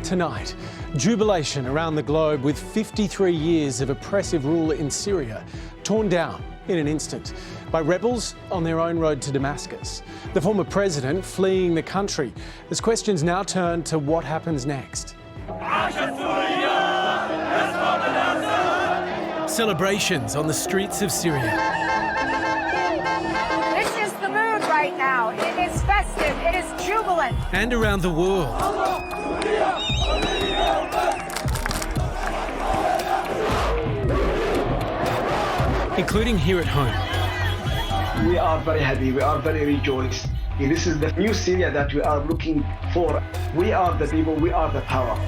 Tonight, jubilation around the globe with 53 years of oppressive rule in Syria torn down in an instant by rebels on their own road to Damascus. The former president fleeing the country as questions now turn to what happens next. Celebrations on the streets of Syria. This is the mood right now. It is festive. It is jubilant. And around the world. Including here at home. We are very happy, we are very rejoiced. This is the new Syria that we are looking for. We are the people, we are the power.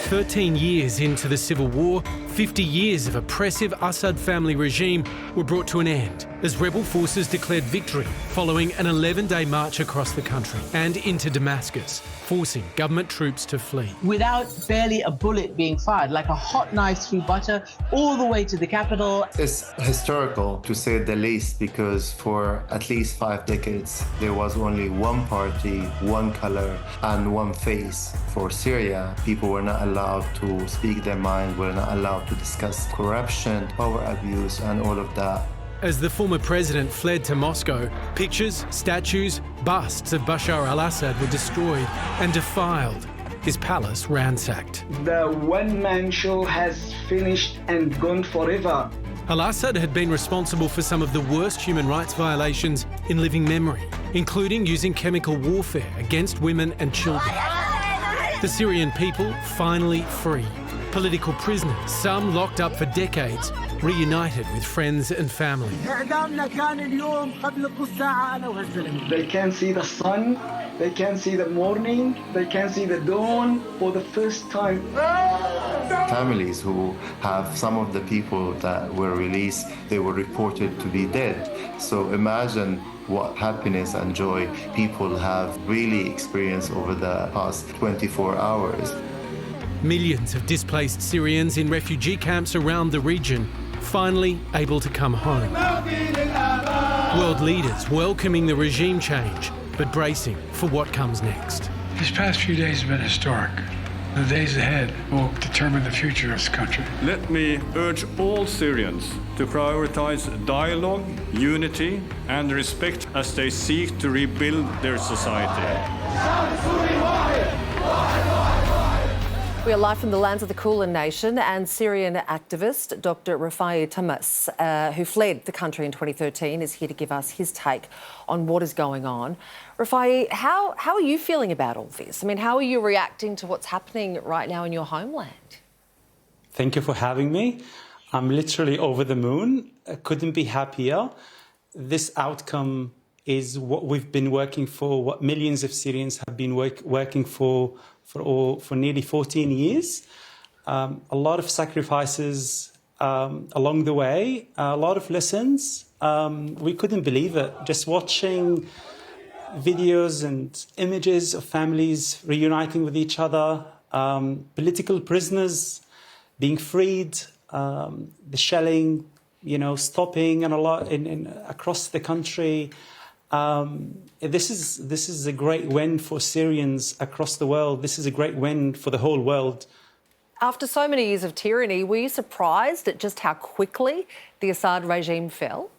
13 years into the civil war, 50 years of oppressive Assad family regime were brought to an end as rebel forces declared victory following an 11-day march across the country and into Damascus, forcing government troops to flee. Without barely a bullet being fired, like a hot knife through butter, all the way to the capital. It's historical, to say the least, because for at least 5 decades, there was only one party, one color, and one face. For Syria, people were not allowed to speak their mind, were not allowed to discuss corruption, power abuse, and all of that. As the former president fled to Moscow, pictures, statues, busts of Bashar al-Assad were destroyed and defiled, his palace ransacked. The one-man show has finished and gone forever. Al-Assad had been responsible for some of the worst human rights violations in living memory, including using chemical warfare against women and children. The Syrian people finally free. Political prisoners, some locked up for decades, reunited with friends and family. They can see the sun, they can see the morning, they can see the dawn for the first time. Families who have some of the people that were released, they were reported to be dead. So imagine what happiness and joy people have really experienced over the past 24 hours. Millions of displaced Syrians in refugee camps around the region finally able to come home. World leaders welcoming the regime change, but bracing for what comes next. These past few days have been historic. The days ahead will determine the future of this country. Let me urge all Syrians to prioritize dialogue, unity, and respect as they seek to rebuild their society. We are live from the lands of the Kulin Nation, and Syrian activist Dr. Rifaie Tammas, who fled the country in 2013, is here to give us his take on what is going on. Rifaie, how are you feeling about all this? I mean, how are you reacting to what's happening right now in your homeland? Thank you for having me. I'm literally over the moon. I couldn't be happier. This outcome is what we've been working for, what millions of Syrians have been working for nearly 14 years. A lot of sacrifices along the way, a lot of lessons. We couldn't believe it. Just watching videos and images of families reuniting with each other, political prisoners being freed, the shelling, stopping and a lot across the country. This is a great win for Syrians across the world. This is a great win for the whole world. After so many years of tyranny, were you surprised at just how quickly the Assad regime fell?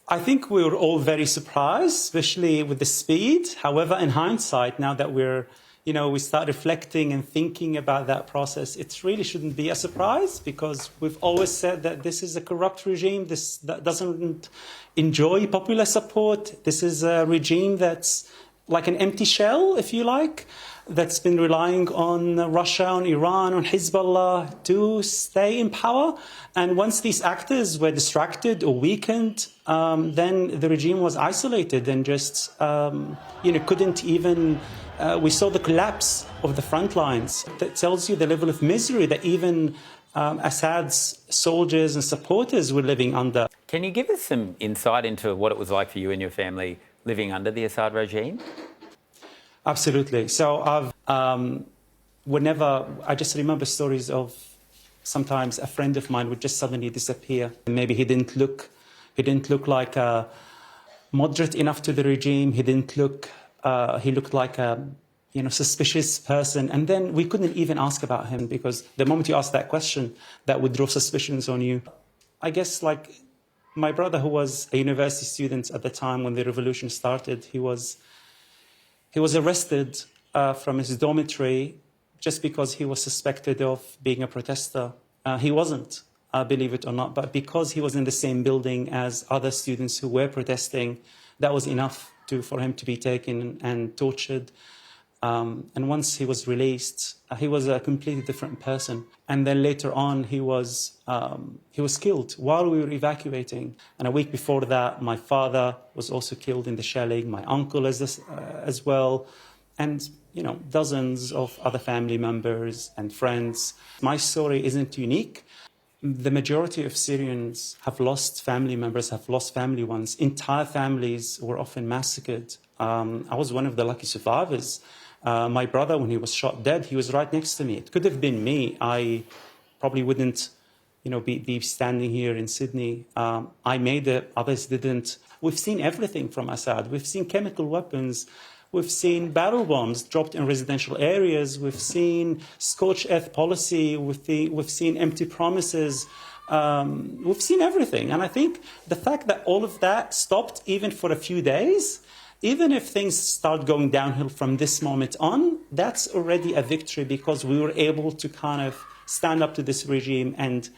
I think we were all very surprised, especially with the speed. However, in hindsight, now that we start reflecting and thinking about that process, it really shouldn't be a surprise, because we've always said that this is a corrupt regime that doesn't enjoy popular support. This is a regime that's like an empty shell, if you like, that's been relying on Russia, on Iran, on Hezbollah to stay in power. And once these actors were distracted or weakened, then the regime was isolated and just, couldn't even... we saw the collapse of the front lines. That tells you the level of misery that even Assad's soldiers and supporters were living under. Can you give us some insight into what it was like for you and your family living under the Assad regime? Absolutely. So I just remember stories of sometimes a friend of mine would just suddenly disappear. Maybe he didn't look like moderate enough to the regime. He looked like a suspicious person. And then we couldn't even ask about him because the moment you ask that question, that would draw suspicions on you. I guess like my brother, who was a university student at the time when the revolution started, he was arrested from his dormitory just because he was suspected of being a protester. He wasn't, believe it or not, but because he was in the same building as other students who were protesting, that was enough for him to be taken and tortured. And once he was released, he was a completely different person. And then later on, he was killed while we were evacuating. And a week before that, my father was also killed in the shelling, my uncle as well, and dozens of other family members and friends. My story isn't unique. The majority of Syrians have lost family members, have lost family ones. Entire families were often massacred. I was one of the lucky survivors. My brother, when he was shot dead, he was right next to me. It could have been me. I probably wouldn't, be standing here in Sydney. I made it. Others didn't. We've seen everything from Assad. We've seen chemical weapons. We've seen barrel bombs dropped in residential areas. We've seen scorched earth policy. We've seen empty promises. We've seen everything. And I think the fact that all of that stopped even for a few days, even if things start going downhill from this moment on, that's already a victory because we were able to kind of stand up to this regime and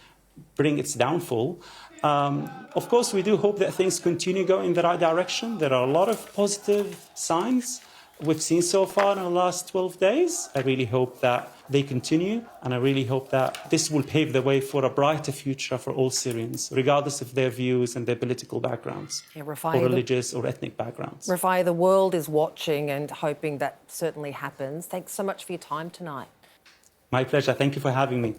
bring its downfall. Of course, we do hope that things continue going in the right direction. There are a lot of positive signs we've seen so far in the last 12 days. I really hope that they continue, and I really hope that this will pave the way for a brighter future for all Syrians, regardless of their views and their political backgrounds, or religious or ethnic backgrounds. Rifaie, the world is watching and hoping that certainly happens. Thanks so much for your time tonight. My pleasure. Thank you for having me.